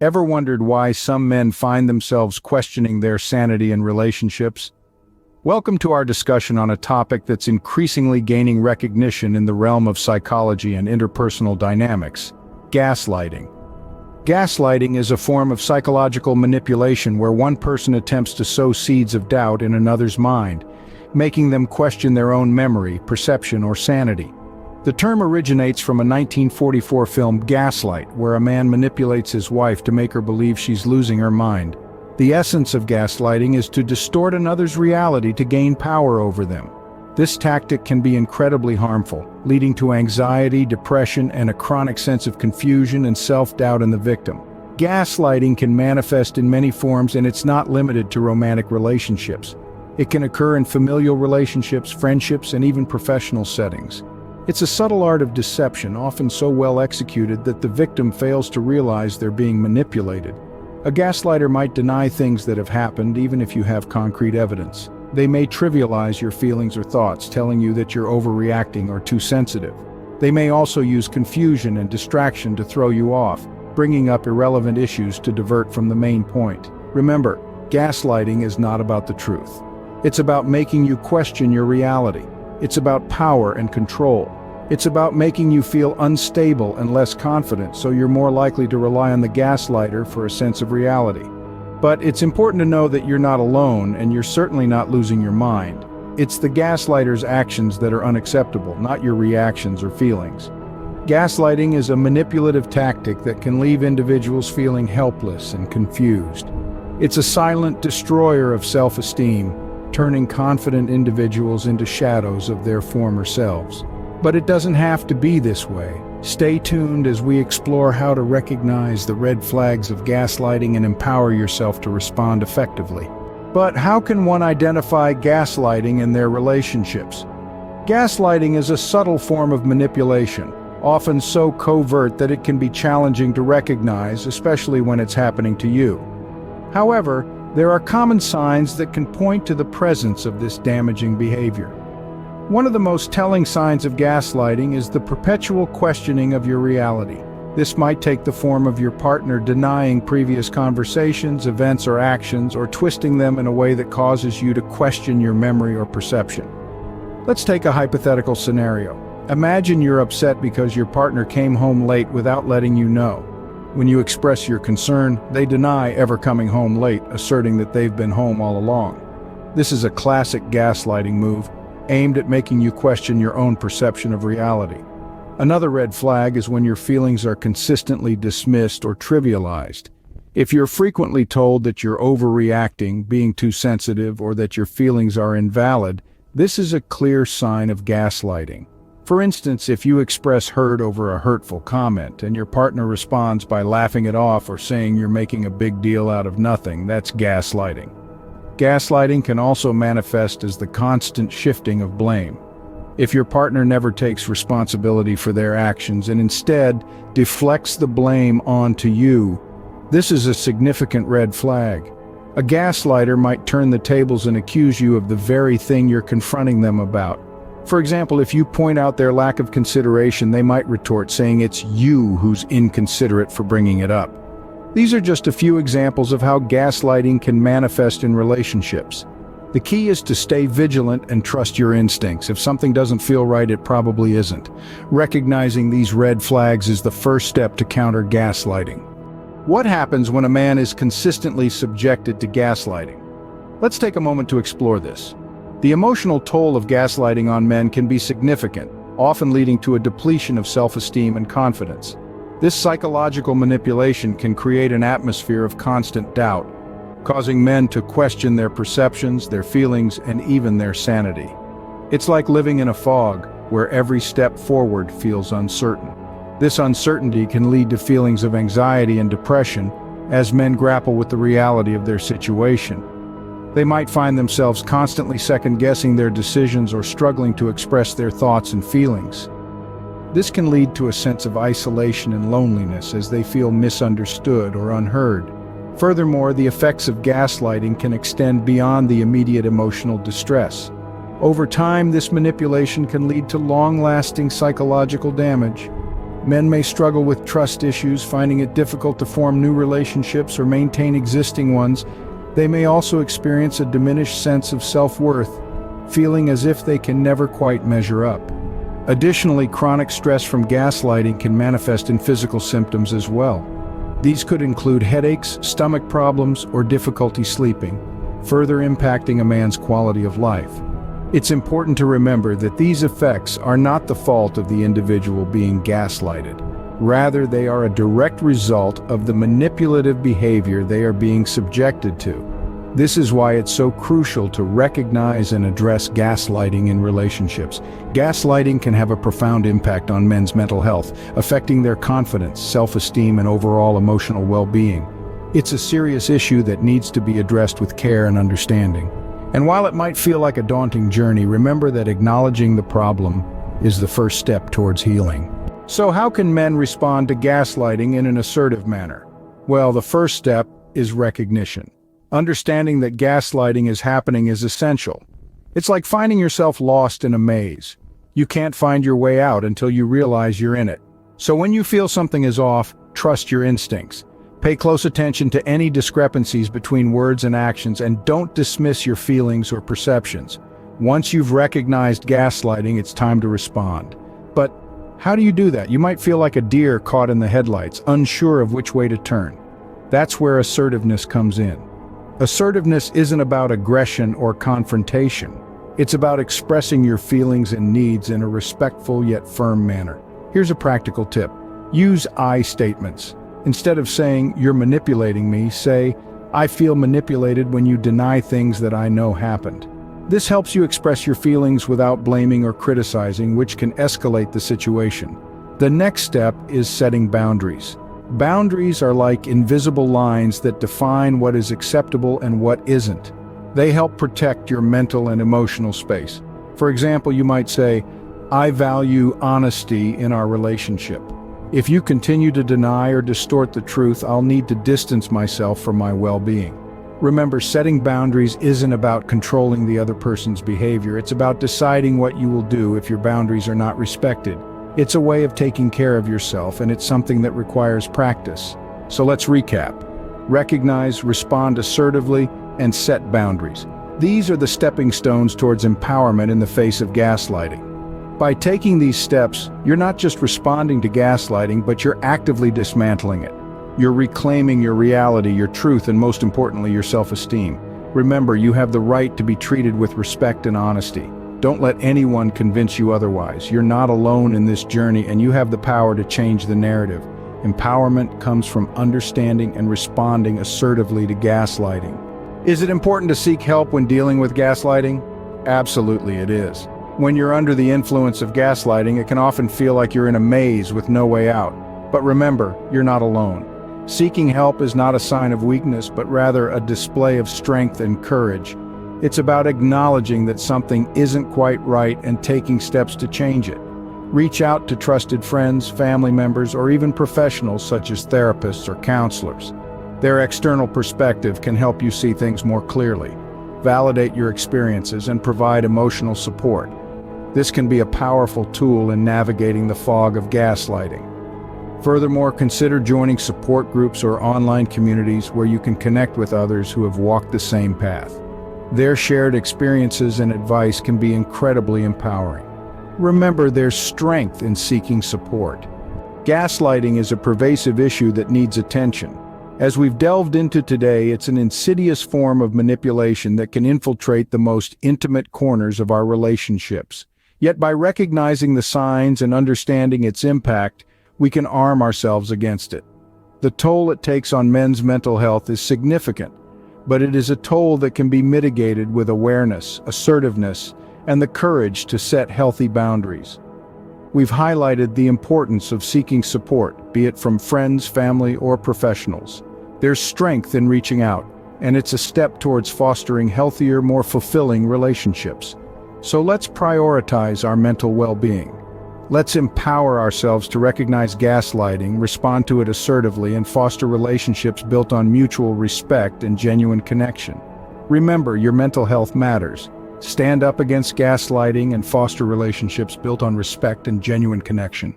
Ever wondered why some men find themselves questioning their sanity in relationships? Welcome to our discussion on a topic that's increasingly gaining recognition in the realm of psychology and interpersonal dynamics: gaslighting. Gaslighting is a form of psychological manipulation where one person attempts to sow seeds of doubt in another's mind, making them question their own memory, perception, or sanity. The term originates from a 1944 film, Gaslight, where a man manipulates his wife to make her believe she's losing her mind. The essence of gaslighting is to distort another's reality to gain power over them. This tactic can be incredibly harmful, leading to anxiety, depression, and a chronic sense of confusion and self-doubt in the victim. Gaslighting can manifest in many forms, and it's not limited to romantic relationships. It can occur in familial relationships, friendships, and even professional settings. It's a subtle art of deception, often so well executed that the victim fails to realize they're being manipulated. A gaslighter might deny things that have happened even if you have concrete evidence. They may trivialize your feelings or thoughts, telling you that you're overreacting or too sensitive. They may also use confusion and distraction to throw you off, bringing up irrelevant issues to divert from the main point. Remember, gaslighting is not about the truth. It's about making you question your reality. It's about power and control. It's about making you feel unstable and less confident, so you're more likely to rely on the gaslighter for a sense of reality. But it's important to know that you're not alone, and you're certainly not losing your mind. It's the gaslighter's actions that are unacceptable, not your reactions or feelings. Gaslighting is a manipulative tactic that can leave individuals feeling helpless and confused. It's a silent destroyer of self-esteem, turning confident individuals into shadows of their former selves. But it doesn't have to be this way. Stay tuned as we explore how to recognize the red flags of gaslighting and empower yourself to respond effectively. But how can one identify gaslighting in their relationships? Gaslighting is a subtle form of manipulation, often so covert that it can be challenging to recognize, especially when it's happening to you. However, there are common signs that can point to the presence of this damaging behavior. One of the most telling signs of gaslighting is the perpetual questioning of your reality. This might take the form of your partner denying previous conversations, events, or actions, or twisting them in a way that causes you to question your memory or perception. Let's take a hypothetical scenario. Imagine you're upset because your partner came home late without letting you know. When you express your concern, they deny ever coming home late, asserting that they've been home all along. This is a classic gaslighting move, aimed at making you question your own perception of reality. Another red flag is when your feelings are consistently dismissed or trivialized. If you're frequently told that you're overreacting, being too sensitive, or that your feelings are invalid, this is a clear sign of gaslighting. For instance, if you express hurt over a hurtful comment and your partner responds by laughing it off or saying you're making a big deal out of nothing, that's gaslighting. Gaslighting can also manifest as the constant shifting of blame. If your partner never takes responsibility for their actions and instead deflects the blame onto you, this is a significant red flag. A gaslighter might turn the tables and accuse you of the very thing you're confronting them about. For example, if you point out their lack of consideration, they might retort saying it's you who's inconsiderate for bringing it up. These are just a few examples of how gaslighting can manifest in relationships. The key is to stay vigilant and trust your instincts. If something doesn't feel right, it probably isn't. Recognizing these red flags is the first step to counter gaslighting. What happens when a man is consistently subjected to gaslighting? Let's take a moment to explore this. The emotional toll of gaslighting on men can be significant, often leading to a depletion of self-esteem and confidence. This psychological manipulation can create an atmosphere of constant doubt, causing men to question their perceptions, their feelings, and even their sanity. It's like living in a fog, where every step forward feels uncertain. This uncertainty can lead to feelings of anxiety and depression as men grapple with the reality of their situation. They might find themselves constantly second-guessing their decisions or struggling to express their thoughts and feelings. This can lead to a sense of isolation and loneliness as they feel misunderstood or unheard. Furthermore, the effects of gaslighting can extend beyond the immediate emotional distress. Over time, this manipulation can lead to long-lasting psychological damage. Men may struggle with trust issues, finding it difficult to form new relationships or maintain existing ones. They may also experience a diminished sense of self-worth, feeling as if they can never quite measure up. Additionally, chronic stress from gaslighting can manifest in physical symptoms as well. These could include headaches, stomach problems, or difficulty sleeping, further impacting a man's quality of life. It's important to remember that these effects are not the fault of the individual being gaslighted. Rather, they are a direct result of the manipulative behavior they are being subjected to. This is why it's so crucial to recognize and address gaslighting in relationships. Gaslighting can have a profound impact on men's mental health, affecting their confidence, self-esteem, and overall emotional well-being. It's a serious issue that needs to be addressed with care and understanding. And while it might feel like a daunting journey, remember that acknowledging the problem is the first step towards healing. So how can men respond to gaslighting in an assertive manner? Well, the first step is recognition. Understanding that gaslighting is happening is essential. It's like finding yourself lost in a maze. You can't find your way out until you realize you're in it. So when you feel something is off, trust your instincts. Pay close attention to any discrepancies between words and actions, and don't dismiss your feelings or perceptions. Once you've recognized gaslighting, it's time to respond. But how do you do that? You might feel like a deer caught in the headlights, unsure of which way to turn. That's where assertiveness comes in. Assertiveness isn't about aggression or confrontation. It's about expressing your feelings and needs in a respectful yet firm manner. Here's a practical tip. Use I statements. Instead of saying, "You're manipulating me," say, "I feel manipulated when you deny things that I know happened." This helps you express your feelings without blaming or criticizing, which can escalate the situation. The next step is setting boundaries. Boundaries are like invisible lines that define what is acceptable and what isn't. They help protect your mental and emotional space. For example, you might say, "I value honesty in our relationship. If you continue to deny or distort the truth, I'll need to distance myself for my well-being." Remember, setting boundaries isn't about controlling the other person's behavior. It's about deciding what you will do if your boundaries are not respected. It's a way of taking care of yourself, and it's something that requires practice. So let's recap. Recognize, respond assertively, and set boundaries. These are the stepping stones towards empowerment in the face of gaslighting. By taking these steps, you're not just responding to gaslighting, but you're actively dismantling it. You're reclaiming your reality, your truth, and most importantly, your self-esteem. Remember, you have the right to be treated with respect and honesty. Don't let anyone convince you otherwise. You're not alone in this journey, and you have the power to change the narrative. Empowerment comes from understanding and responding assertively to gaslighting. Is it important to seek help when dealing with gaslighting? Absolutely it is. When you're under the influence of gaslighting, it can often feel like you're in a maze with no way out. But remember, you're not alone. Seeking help is not a sign of weakness, but rather a display of strength and courage. It's about acknowledging that something isn't quite right and taking steps to change it. Reach out to trusted friends, family members, or even professionals such as therapists or counselors. Their external perspective can help you see things more clearly, validate your experiences, and provide emotional support. This can be a powerful tool in navigating the fog of gaslighting. Furthermore, consider joining support groups or online communities where you can connect with others who have walked the same path. Their shared experiences and advice can be incredibly empowering. Remember, there's strength in seeking support. Gaslighting is a pervasive issue that needs attention. As we've delved into today, it's an insidious form of manipulation that can infiltrate the most intimate corners of our relationships. Yet by recognizing the signs and understanding its impact, we can arm ourselves against it. The toll it takes on men's mental health is significant, but it is a toll that can be mitigated with awareness, assertiveness, and the courage to set healthy boundaries. We've highlighted the importance of seeking support, be it from friends, family, or professionals. There's strength in reaching out, and it's a step towards fostering healthier, more fulfilling relationships. So let's prioritize our mental well-being. Let's empower ourselves to recognize gaslighting, respond to it assertively, and foster relationships built on mutual respect and genuine connection. Remember, your mental health matters. Stand up against gaslighting and foster relationships built on respect and genuine connection.